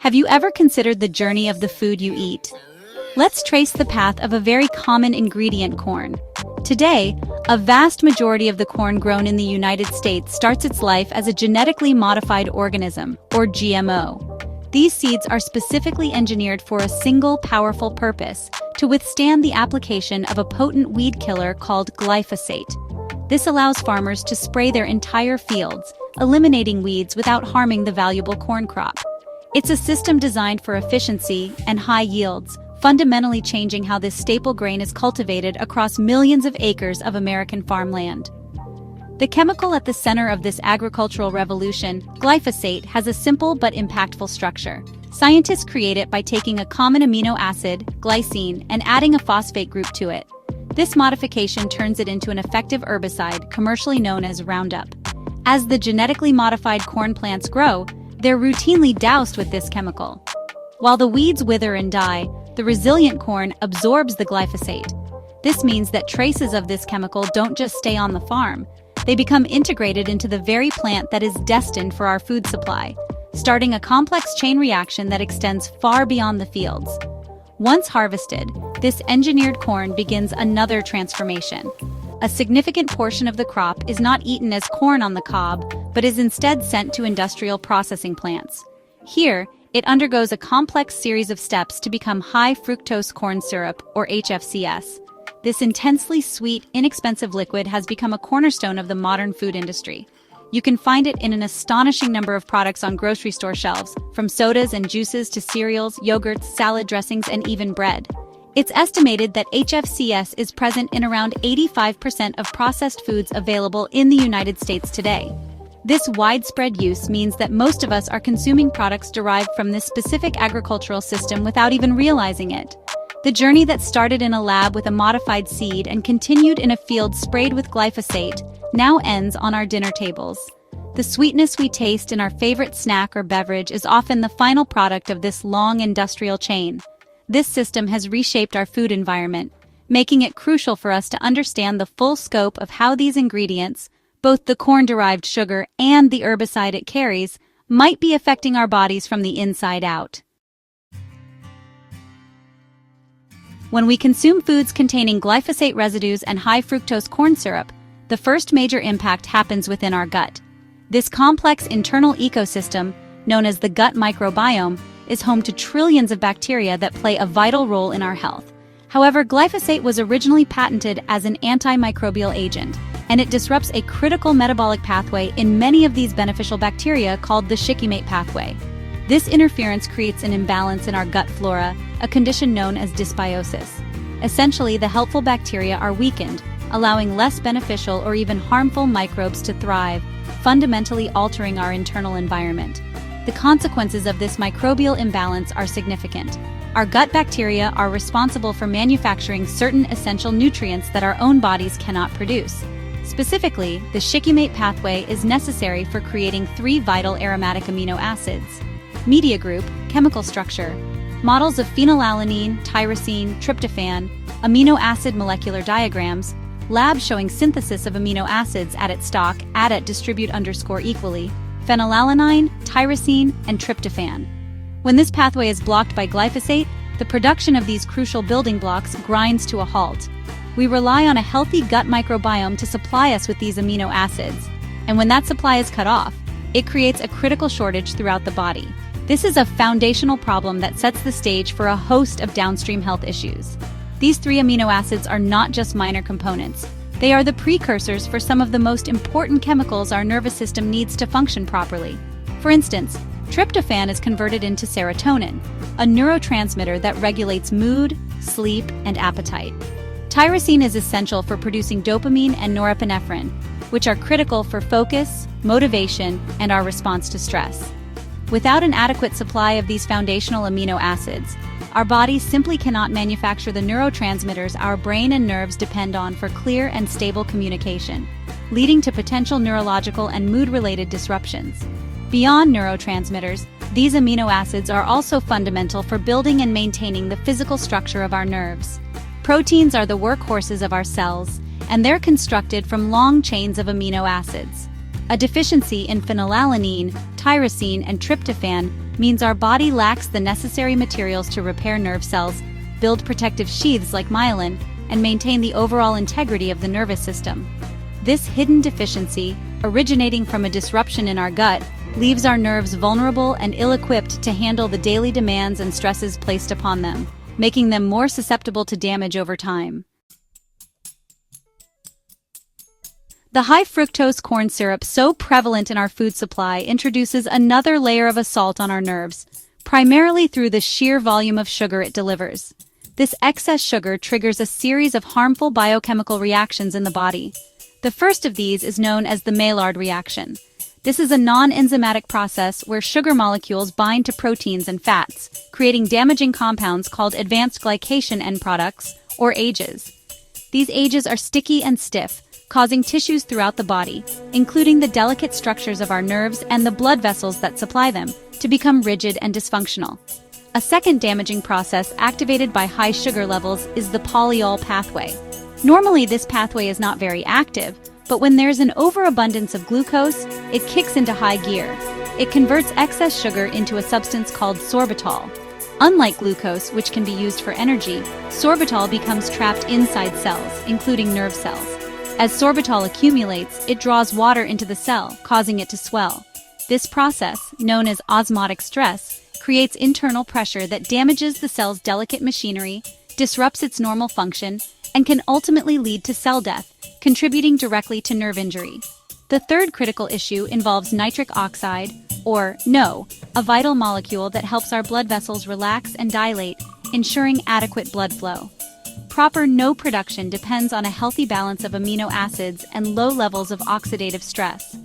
Have you ever considered the journey of the food you eat? Let's trace the path of a very common ingredient, corn. Today, a vast majority of the corn grown in the United States starts its life as a genetically modified organism, or GMO. These seeds are specifically engineered for a single powerful purpose: to withstand the application of a potent weed killer called glyphosate. This allows farmers to spray their entire fields, eliminating weeds without harming the valuable corn crop. It's a system designed for efficiency and high yields, fundamentally changing how this staple grain is cultivated across millions of acres of American farmland. The chemical at the center of this agricultural revolution, glyphosate, has a simple but impactful structure. Scientists create it by taking a common amino acid, glycine, and adding a phosphate group to it. This modification turns it into an effective herbicide, commercially known as Roundup. As the genetically modified corn plants grow, they're routinely doused with this chemical. While the weeds wither and die, the resilient corn absorbs the glyphosate. This means that traces of this chemical don't just stay on the farm. They become integrated into the very plant that is destined for our food supply, starting a complex chain reaction that extends far beyond the fields. Once harvested, this engineered corn begins another transformation. A significant portion of the crop is not eaten as corn on the cob, but is instead sent to industrial processing plants. Here, it undergoes a complex series of steps to become high fructose corn syrup, or HFCS. This intensely sweet, inexpensive liquid has become a cornerstone of the modern food industry. You can find it in an astonishing number of products on grocery store shelves, from sodas and juices to cereals, yogurts, salad dressings, and even bread. It's estimated that HFCS is present in around 85% of processed foods available in the United States today. This widespread use means that most of us are consuming products derived from this specific agricultural system without even realizing it. The journey that started in a lab with a modified seed and continued in a field sprayed with glyphosate now ends on our dinner tables. The sweetness we taste in our favorite snack or beverage is often the final product of this long industrial chain. This system has reshaped our food environment, making it crucial for us to understand the full scope of how these ingredients, both the corn-derived sugar and the herbicide it carries, might be affecting our bodies from the inside out. When we consume foods containing glyphosate residues and high fructose corn syrup, the first major impact happens within our gut. This complex internal ecosystem, known as the gut microbiome, is home to trillions of bacteria that play a vital role in our health. However, glyphosate was originally patented as an antimicrobial agent, and it disrupts a critical metabolic pathway in many of these beneficial bacteria called the shikimate pathway. This interference creates an imbalance in our gut flora, a condition known as dysbiosis. Essentially, the helpful bacteria are weakened, allowing less beneficial or even harmful microbes to thrive, fundamentally altering our internal environment. The consequences of this microbial imbalance are significant. Our gut bacteria are responsible for manufacturing certain essential nutrients that our own bodies cannot produce. Specifically, the shikimate pathway is necessary for creating 3 vital aromatic amino acids. Media group, chemical structure, models of phenylalanine, tyrosine, tryptophan, amino acid molecular diagrams, lab showing synthesis of amino acids at its stalk, distribute equally, phenylalanine, tyrosine, and tryptophan. When this pathway is blocked by glyphosate, the production of these crucial building blocks grinds to a halt. We rely on a healthy gut microbiome to supply us with these amino acids, and when that supply is cut off, it creates a critical shortage throughout the body. This is a foundational problem that sets the stage for a host of downstream health issues. These 3 amino acids are not just minor components. They are the precursors for some of the most important chemicals our nervous system needs to function properly. For instance, tryptophan is converted into serotonin, a neurotransmitter that regulates mood, sleep, and appetite. Tyrosine is essential for producing dopamine and norepinephrine, which are critical for focus, motivation, and our response to stress. Without an adequate supply of these foundational amino acids, our bodies simply cannot manufacture the neurotransmitters our brain and nerves depend on for clear and stable communication, leading to potential neurological and mood-related disruptions. Beyond neurotransmitters, these amino acids are also fundamental for building and maintaining the physical structure of our nerves. Proteins are the workhorses of our cells, and they're constructed from long chains of amino acids. A deficiency in phenylalanine, tyrosine, and tryptophan means our body lacks the necessary materials to repair nerve cells, build protective sheaths like myelin, and maintain the overall integrity of the nervous system. This hidden deficiency, originating from a disruption in our gut, leaves our nerves vulnerable and ill-equipped to handle the daily demands and stresses placed upon them, making them more susceptible to damage over time. The high fructose corn syrup, so prevalent in our food supply, introduces another layer of assault on our nerves, primarily through the sheer volume of sugar it delivers. This excess sugar triggers a series of harmful biochemical reactions in the body. The first of these is known as the Maillard reaction. This is a non-enzymatic process where sugar molecules bind to proteins and fats, creating damaging compounds called advanced glycation end products, or AGEs. These AGEs are sticky and stiff, causing tissues throughout the body, including the delicate structures of our nerves and the blood vessels that supply them, to become rigid and dysfunctional. A second damaging process activated by high sugar levels is the polyol pathway. Normally, this pathway is not very active, but when there's an overabundance of glucose, it kicks into high gear. It converts excess sugar into a substance called sorbitol. Unlike glucose, which can be used for energy, sorbitol becomes trapped inside cells, including nerve cells. As sorbitol accumulates, it draws water into the cell, causing it to swell. This process, known as osmotic stress, creates internal pressure that damages the cell's delicate machinery, disrupts its normal function, and can ultimately lead to cell death, contributing directly to nerve injury. The third critical issue involves nitric oxide, or NO, a vital molecule that helps our blood vessels relax and dilate, ensuring adequate blood flow. Proper NO production depends on a healthy balance of amino acids and low levels of oxidative stress.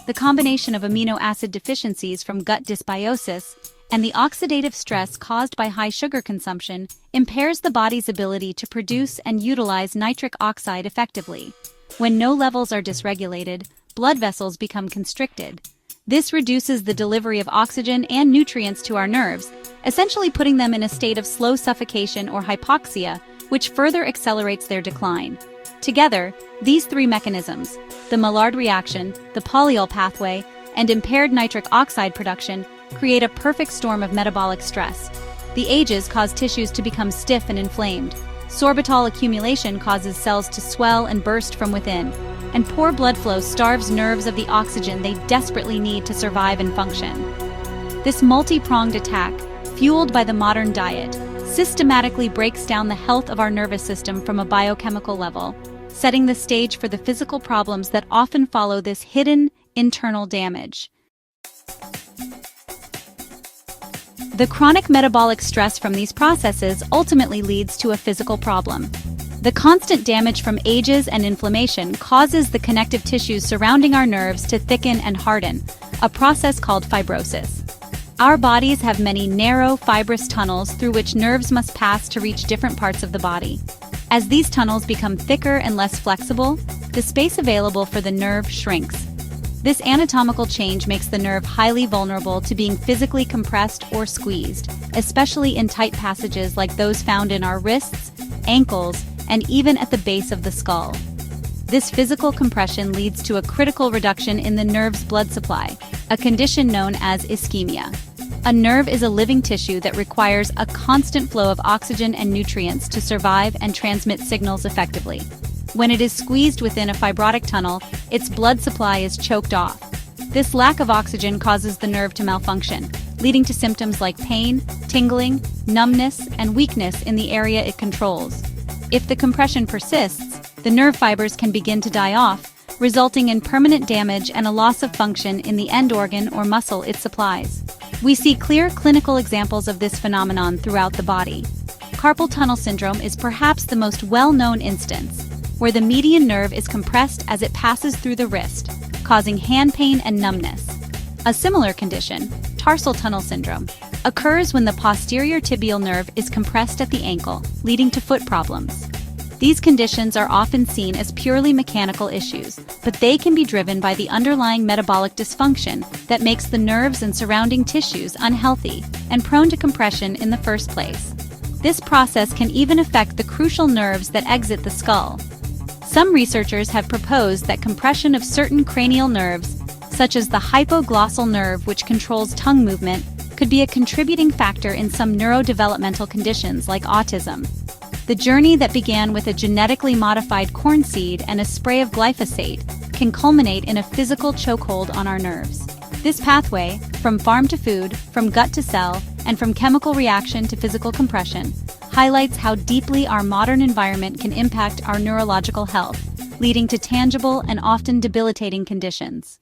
The combination of amino acid deficiencies from gut dysbiosis and the oxidative stress caused by high sugar consumption impairs the body's ability to produce and utilize nitric oxide effectively. When NO levels are dysregulated, blood vessels become constricted. This reduces the delivery of oxygen and nutrients to our nerves, essentially putting them in a state of slow suffocation or hypoxia, which further accelerates their decline. Together, these three mechanisms, the Maillard reaction, the polyol pathway, and impaired nitric oxide production, create a perfect storm of metabolic stress. The AGEs cause tissues to become stiff and inflamed. Sorbitol accumulation causes cells to swell and burst from within, and poor blood flow starves nerves of the oxygen they desperately need to survive and function. This multi-pronged attack, fueled by the modern diet, systematically breaks down the health of our nervous system from a biochemical level, setting the stage for the physical problems that often follow this hidden, internal damage. The chronic metabolic stress from these processes ultimately leads to a physical problem. The constant damage from AGEs and inflammation causes the connective tissues surrounding our nerves to thicken and harden, a process called fibrosis. Our bodies have many narrow, fibrous tunnels through which nerves must pass to reach different parts of the body. As these tunnels become thicker and less flexible, the space available for the nerve shrinks. This anatomical change makes the nerve highly vulnerable to being physically compressed or squeezed, especially in tight passages like those found in our wrists, ankles, and even at the base of the skull. This physical compression leads to a critical reduction in the nerve's blood supply, a condition known as ischemia. A nerve is a living tissue that requires a constant flow of oxygen and nutrients to survive and transmit signals effectively. When it is squeezed within a fibrotic tunnel, its blood supply is choked off. This lack of oxygen causes the nerve to malfunction, leading to symptoms like pain, tingling, numbness, and weakness in the area it controls. If the compression persists, the nerve fibers can begin to die off, resulting in permanent damage and a loss of function in the end organ or muscle it supplies. We see clear clinical examples of this phenomenon throughout the body. Carpal tunnel syndrome is perhaps the most well-known instance, where the median nerve is compressed as it passes through the wrist, causing hand pain and numbness. A similar condition, tarsal tunnel syndrome, occurs when the posterior tibial nerve is compressed at the ankle, leading to foot problems. These conditions are often seen as purely mechanical issues, but they can be driven by the underlying metabolic dysfunction that makes the nerves and surrounding tissues unhealthy and prone to compression in the first place. This process can even affect the crucial nerves that exit the skull. Some researchers have proposed that compression of certain cranial nerves, such as the hypoglossal nerve which controls tongue movement, could could be a contributing factor in some neurodevelopmental conditions like autism. The journey that began with a genetically modified corn seed and a spray of glyphosate can culminate in a physical chokehold on our nerves. This pathway, from farm to food, from gut to cell, and from chemical reaction to physical compression, highlights how deeply our modern environment can impact our neurological health, leading to tangible and often debilitating conditions.